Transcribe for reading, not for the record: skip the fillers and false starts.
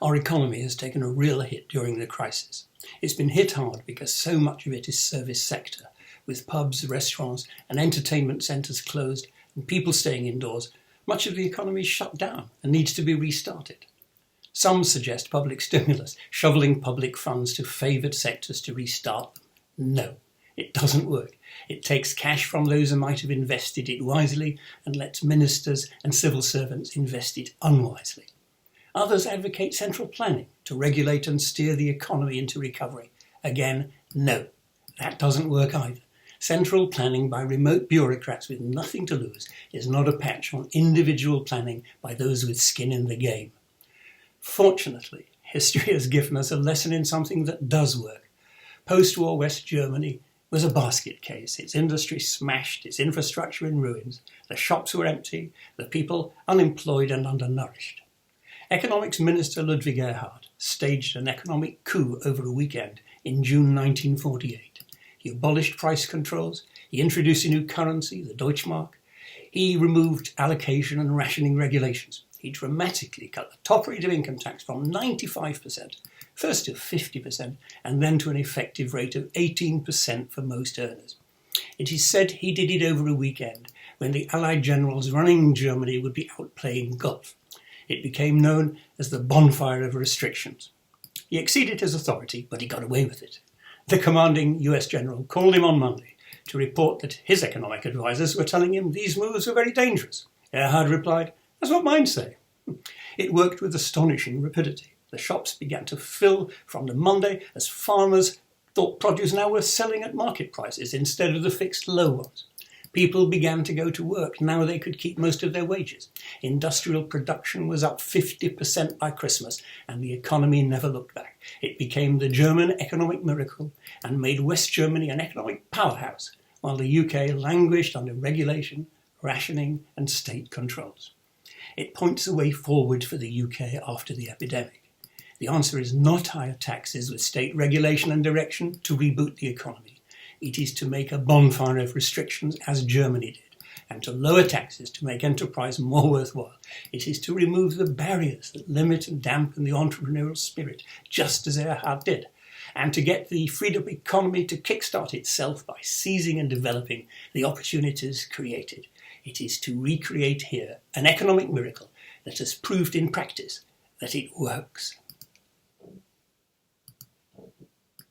Our economy has taken a real hit during the crisis. It's been hit hard because so much of it is service sector, with pubs, restaurants and entertainment centres closed and people staying indoors. Much of the economy is shut down and needs to be restarted. Some suggest public stimulus, shoveling public funds to favoured sectors to restart them. No, it doesn't work. It takes cash from those who might have invested it wisely and lets ministers and civil servants invest it unwisely. Others advocate central planning to regulate and steer the economy into recovery. Again, no, that doesn't work either. Central planning by remote bureaucrats with nothing to lose is not a patch on individual planning by those with skin in the game. Fortunately, history has given us a lesson in something that does work. Post-war West Germany was a basket case. Its industry smashed, its infrastructure in ruins, the shops were empty, the people unemployed and undernourished. Economics Minister Ludwig Erhard staged an economic coup over a weekend in June 1948. He abolished price controls, he introduced a new currency, the Deutschmark, he removed allocation and rationing regulations. He dramatically cut the top rate of income tax from 95%, first to 50%, and then to an effective rate of 18% for most earners. It is said he did it over a weekend when the Allied generals running Germany would be out playing golf. It became known as the bonfire of restrictions. He exceeded his authority, but he got away with it. The commanding US general called him on Monday to report that his economic advisors were telling him these moves were very dangerous. Erhard replied, "That's what mine say." It worked with astonishing rapidity. The shops began to fill from the Monday as farmers thought produce now was selling at market prices instead of the fixed low ones. People began to go to work. Now they could keep most of their wages. Industrial production was up 50% by Christmas, and the economy never looked back. It became the German economic miracle and made West Germany an economic powerhouse, while the UK languished under regulation, rationing and state controls. It points a way forward for the UK after the epidemic. The answer is not higher taxes with state regulation and direction to reboot the economy. It is to make a bonfire of restrictions as Germany did, and to lower taxes to make enterprise more worthwhile. It is to remove the barriers that limit and dampen the entrepreneurial spirit, just as Erhard did, and to get the freedom economy to kickstart itself by seizing and developing the opportunities created. It is to recreate here an economic miracle that has proved in practice that it works.